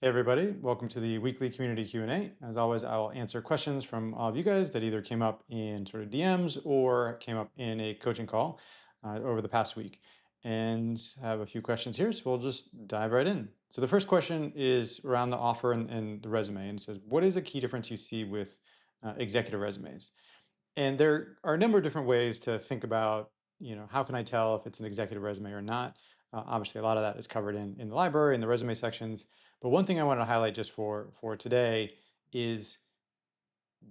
Hey everybody, welcome to the weekly community Q&A. As always, I will answer questions from all of you guys that either came up in sort of DMs or came up in a coaching call over the past week. And I have a few questions here, so we'll just dive right in. So the first question is around the offer and the resume, and it says, what is a key difference you see with executive resumes? And there are a number of different ways to think about, how can I tell if it's an executive resume or not? Obviously, a lot of that is covered in the library, in the resume sections. But one thing I wanted to highlight just for today is,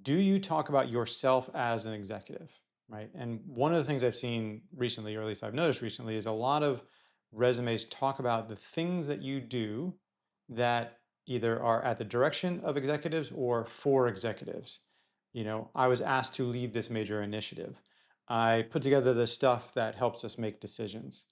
do you talk about yourself as an executive, right? And one of the things I've seen recently, or at least I've noticed recently, is a lot of resumes talk about the things that you do that either are at the direction of executives or for executives. I was asked to lead this major initiative. I put together the stuff that helps us make decisions.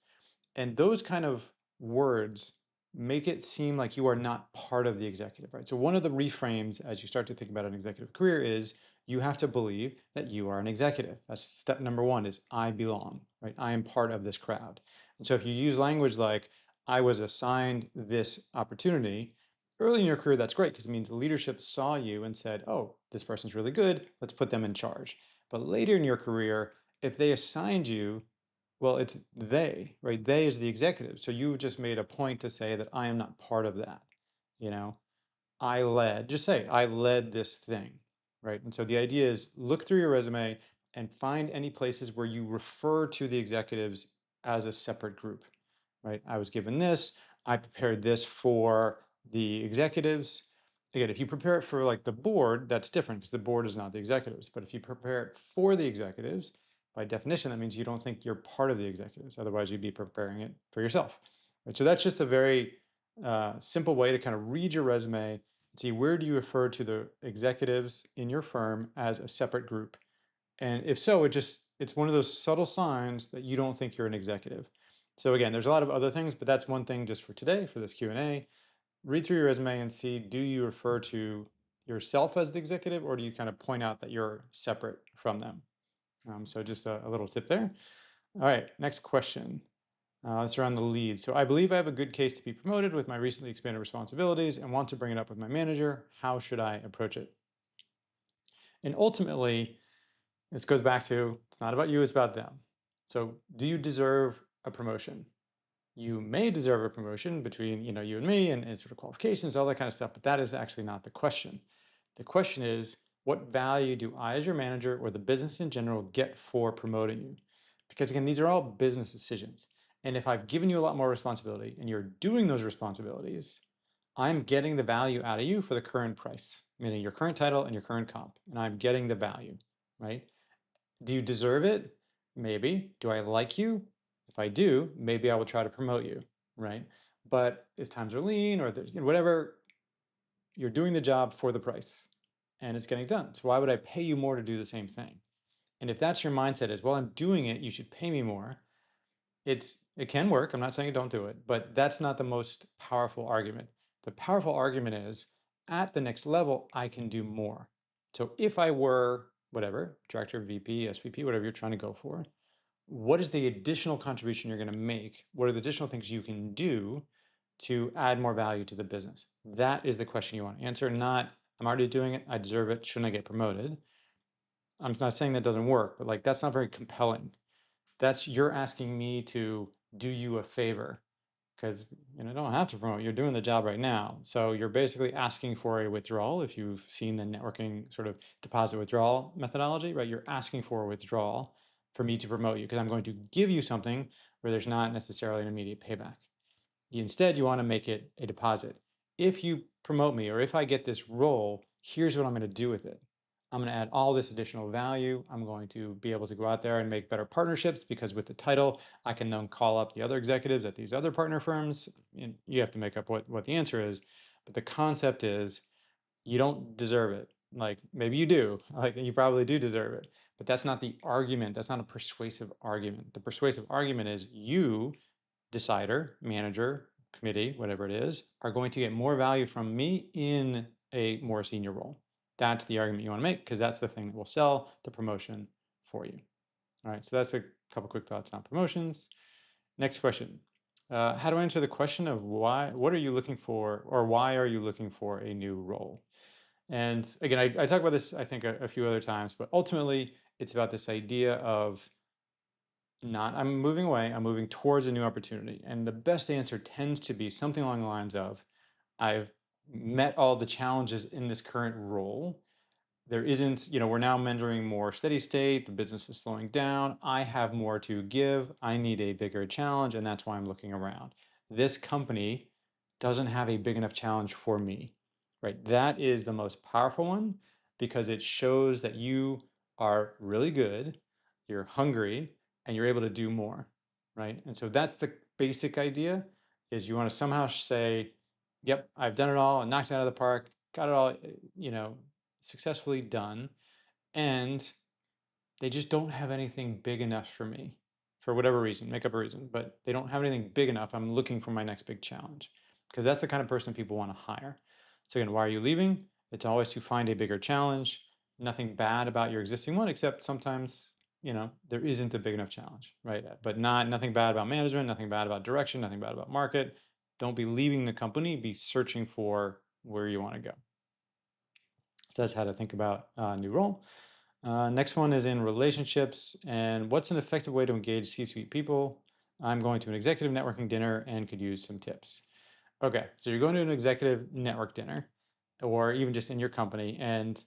And those kind of words make it seem like you are not part of the executive, right? So one of the reframes as you start to think about an executive career is you have to believe that you are an executive. That's step number one, is I belong, right? I am part of this crowd. And so if you use language like I was assigned this opportunity early in your career, that's great because it means leadership saw you and said, oh, this person's really good, let's put them in charge. But later in your career, if they assigned you, well, it's they, right? They is the executive. So you've just made a point to say that I am not part of that. You know, I led, just say, I led this thing, right? And so the idea is look through your resume and find any places where you refer to the executives as a separate group, right? I was given this, I prepared this for the executives. Again, if you prepare it for like the board, that's different because the board is not the executives. But if you prepare it for the executives, by definition, that means you don't think you're part of the executives. Otherwise, you'd be preparing it for yourself. Right? So that's just a very simple way to kind of read your resume and see where do you refer to the executives in your firm as a separate group. And if so, it's one of those subtle signs that you don't think you're an executive. So again, there's a lot of other things, but that's one thing just for today for this Q&A. Read through your resume and see, do you refer to yourself as the executive, or do you kind of point out that you're separate from them? So just a little tip there. All right, next question. It's around the lead. So I believe I have a good case to be promoted with my recently expanded responsibilities and want to bring it up with my manager. How should I approach it? And ultimately, this goes back to, it's not about you, it's about them. So do you deserve a promotion? You may deserve a promotion between you and me and sort of qualifications, all that kind of stuff, but that is actually not the question. The question is, what value do I as your manager or the business in general get for promoting you? Because again, these are all business decisions. And if I've given you a lot more responsibility and you're doing those responsibilities, I'm getting the value out of you for the current price, meaning your current title and your current comp, and I'm getting the value, right? Do you deserve it? Maybe. Do I like you? If I do, maybe I will try to promote you, right? But if times are lean or there's whatever, you're doing the job for the price and it's getting done. So why would I pay you more to do the same thing? And if that's your mindset is, well, I'm doing it, you should pay me more. It can work. I'm not saying don't do it, but that's not the most powerful argument. The powerful argument is at the next level, I can do more. So if I were whatever, director, VP, SVP, whatever you're trying to go for, what is the additional contribution you're going to make? What are the additional things you can do to add more value to the business? That is the question you want to answer, not I'm already doing it, I deserve it, shouldn't I get promoted? I'm not saying that doesn't work, but like that's not very compelling. That's you're asking me to do you a favor because I don't have to promote. You're doing the job right now. So you're basically asking for a withdrawal. If you've seen the networking sort of deposit withdrawal methodology, right? You're asking for a withdrawal for me to promote you because I'm going to give you something where there's not necessarily an immediate payback. Instead, you want to make it a deposit. If you promote me or if I get this role, here's what I'm going to do with it. I'm going to add all this additional value. I'm going to be able to go out there and make better partnerships because with the title, I can then call up the other executives at these other partner firms. And you have to make up what the answer is. But the concept is you don't deserve it. Like maybe you do, like you probably do deserve it, but that's not the argument. That's not a persuasive argument. The persuasive argument is you, decider, manager, committee, whatever it is, are going to get more value from me in a more senior role. That's the argument you want to make because that's the thing that will sell the promotion for you. All right, so that's a couple quick thoughts on promotions. Next question. How to answer the question of why, what are you looking for, or why are you looking for a new role? And again, I talk about this, I think, a few other times, but ultimately, it's about this idea of not, I'm moving away, I'm moving towards a new opportunity. And the best answer tends to be something along the lines of, I've met all the challenges in this current role. There isn't, we're now mentoring more steady state. The business is slowing down. I have more to give. I need a bigger challenge, and that's why I'm looking around. This company doesn't have a big enough challenge for me, right? That is the most powerful one because it shows that you are really good, you're hungry, and you're able to do more, right? And so that's the basic idea is you want to somehow say, yep, I've done it all and knocked it out of the park, got it all, successfully done, and they just don't have anything big enough for me for whatever reason, make up a reason, but they don't have anything big enough. I'm looking for my next big challenge because that's the kind of person people want to hire. So again, why are you leaving? It's always to find a bigger challenge. Nothing bad about your existing one, except sometimes, there isn't a big enough challenge, right? But nothing bad about management, nothing bad about direction, nothing bad about market. Don't be leaving the company, be searching for where you want to go. So that's how to think about a new role. Next one is in relationships. And what's an effective way to engage C suite people? I'm going to an executive networking dinner and could use some tips. Okay, so you're going to an executive network dinner or even just in your company, and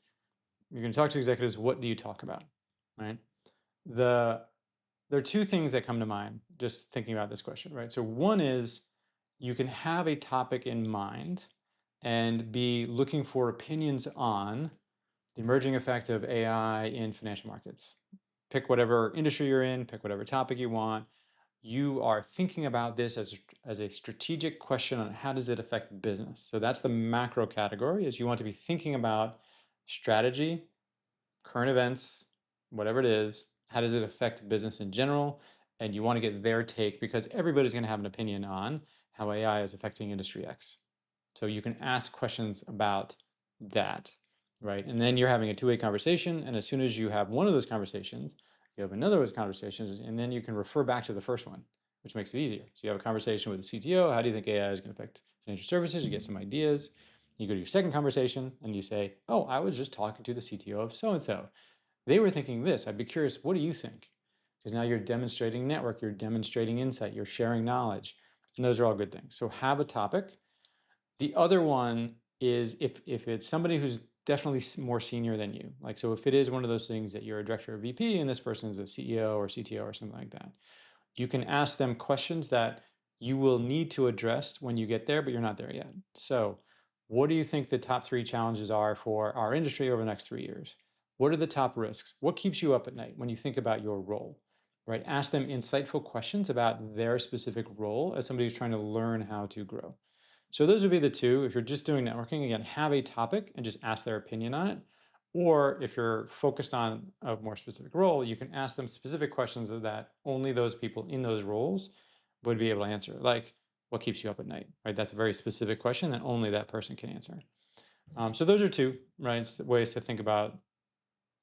you're going to talk to executives. What do you talk about? Right? The There are two things that come to mind just thinking about this question, right? So one is you can have a topic in mind and be looking for opinions on the emerging effect of AI in financial markets. Pick whatever industry you're in, pick whatever topic you want. You are thinking about this as a strategic question on how does it affect business. So that's the macro category is you want to be thinking about strategy, current events, whatever it is, how does it affect business in general? And you want to get their take because everybody's going to have an opinion on how AI is affecting industry X. So you can ask questions about that, right? And then you're having a two-way conversation. And as soon as you have one of those conversations, you have another of those conversations, and then you can refer back to the first one, which makes it easier. So you have a conversation with the CTO. How do you think AI is going to affect financial services? You get some ideas. You go to your second conversation and you say, oh, I was just talking to the CTO of so and so. They were thinking this. I'd be curious, what do you think? Because now you're demonstrating network, you're demonstrating insight, you're sharing knowledge. And those are all good things. So have a topic. The other one is if it's somebody who's definitely more senior than you. Like, so if it is one of those things that you're a director or VP and this person is a CEO or CTO or something like that, you can ask them questions that you will need to address when you get there, but you're not there yet. So, what do you think the top three challenges are for our industry over the next 3 years? What are the top risks? What keeps you up at night when you think about your role? Right? Ask them insightful questions about their specific role as somebody who's trying to learn how to grow. So those would be the two. If you're just doing networking, again, have a topic and just ask their opinion on it. Or if you're focused on a more specific role, you can ask them specific questions that only those people in those roles would be able to answer. Like, what keeps you up at night, right? That's a very specific question that only that person can answer. So those are two, right, ways to think about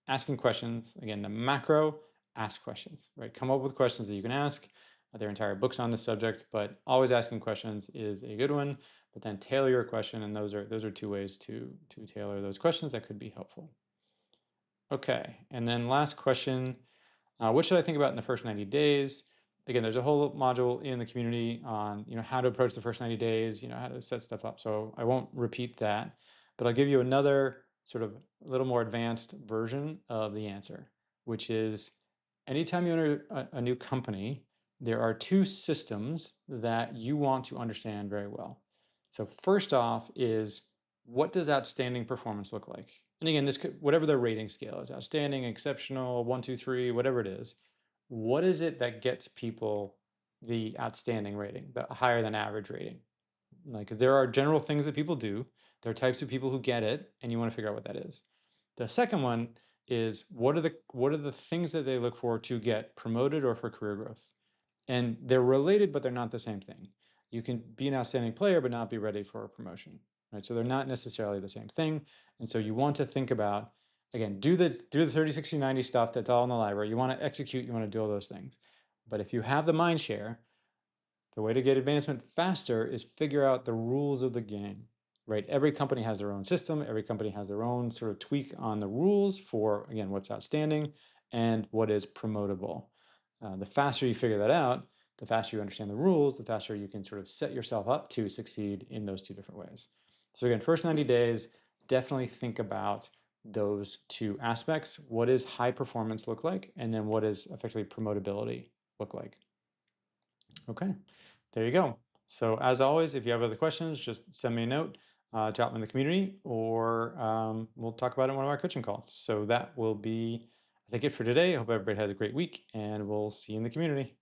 asking questions. Again, the macro, ask questions, right? Come up with questions that you can ask. There are entire books on the subject, but always asking questions is a good one. But then tailor your question, and those are two ways to tailor those questions that could be helpful. Okay, and then last question, what should I think about in the first 90 days? Again, there's a whole module in the community on how to approach the first 90 days, how to set stuff up. So I won't repeat that, but I'll give you another sort of a little more advanced version of the answer, which is anytime you enter a new company, there are two systems that you want to understand very well. So first off is what does outstanding performance look like? And again, this could, whatever their rating scale is, outstanding, exceptional, one, two, three, whatever it is, what is it that gets people the outstanding rating, the higher than average rating? Like, because there are general things that people do, there are types of people who get it, and you want to figure out what that is. The second one is what are the things that they look for to get promoted or for career growth? And they're related, but they're not the same thing. You can be an outstanding player, but not be ready for a promotion, right? So they're not necessarily the same thing. And so you want to think about, again, do the 30, 60, 90 stuff that's all in the library. You want to execute, you want to do all those things. But if you have the mind share, The way to get advancement faster is figure out the rules of the game, right? Every company has their own system, every company has their own sort of tweak on the rules for, again, what's outstanding and what is promotable. The faster you figure that out, the faster you understand the rules, the faster you can sort of set yourself up to succeed in those two different ways. So, again, first 90 days, definitely think about those two aspects. What does high performance look like? And then what does effectively promotability look like? Okay, there you go. So as always, if you have other questions, just send me a note, drop them in the community, or we'll talk about it in one of our coaching calls. So that will be, I think, it for today. I hope everybody has a great week, and we'll see you in the community.